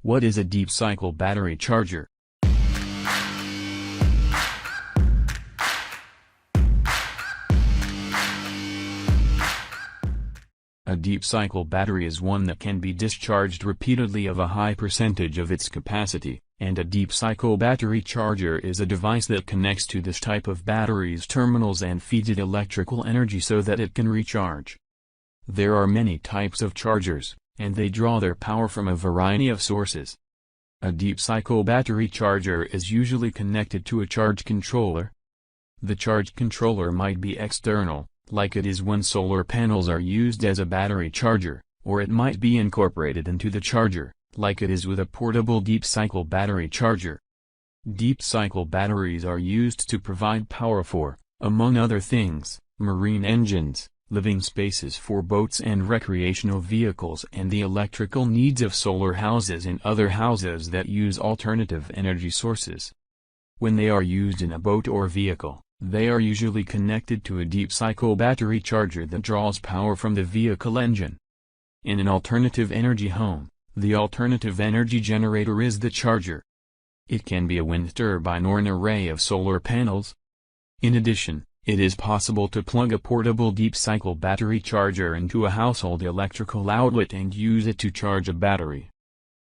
What is a deep cycle battery charger? A deep cycle battery is one that can be discharged repeatedly of a high percentage of its capacity, and a deep cycle battery charger is a device that connects to this type of battery's terminals and feeds it electrical energy so that it can recharge. There are many types of chargers, and they draw their power from a variety of sources. A deep cycle battery charger is usually connected to a charge controller. The charge controller might be external, like it is when solar panels are used as a battery charger, or it might be incorporated into the charger, like it is with a portable deep cycle battery charger. Deep cycle batteries are used to provide power for, among other things, marine engines, living spaces for boats and recreational vehicles, and the electrical needs of solar houses and other houses that use alternative energy sources. When they are used in a boat or vehicle, they are usually connected to a deep cycle battery charger that draws power from the vehicle engine. In an alternative energy home, the alternative energy generator is the charger. It can be a wind turbine or an array of solar panels. In addition, it is possible to plug a portable deep cycle battery charger into a household electrical outlet and use it to charge a battery.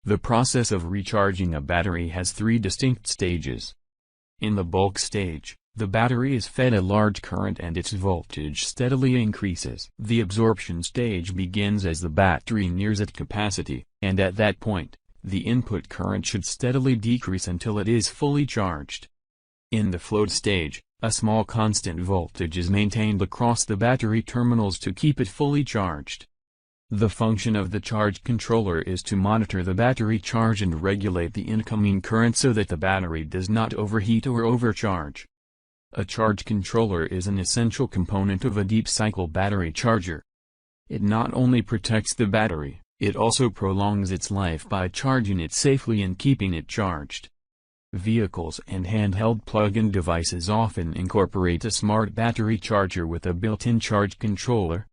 The process of recharging a battery has three distinct stages. In the bulk stage, the battery is fed a large current and its voltage steadily increases. The absorption stage begins as the battery nears its capacity, and at that point, the input current should steadily decrease until it is fully charged. In the float stage, a small constant voltage is maintained across the battery terminals to keep it fully charged. The function of the charge controller is to monitor the battery charge and regulate the incoming current so that the battery does not overheat or overcharge. A charge controller is an essential component of a deep cycle battery charger. It not only protects the battery, it also prolongs its life by charging it safely and keeping it charged. Vehicles and handheld plug-in devices often incorporate a smart battery charger with a built-in charge controller.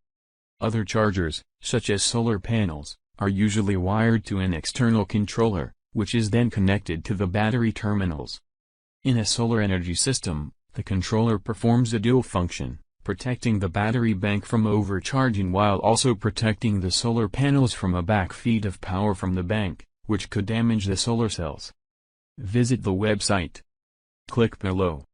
Other chargers, such as solar panels, are usually wired to an external controller, which is then connected to the battery terminals. In a solar energy system, the controller performs a dual function, protecting the battery bank from overcharging while also protecting the solar panels from a backfeed of power from the bank, which could damage the solar cells. Visit the website. Click below.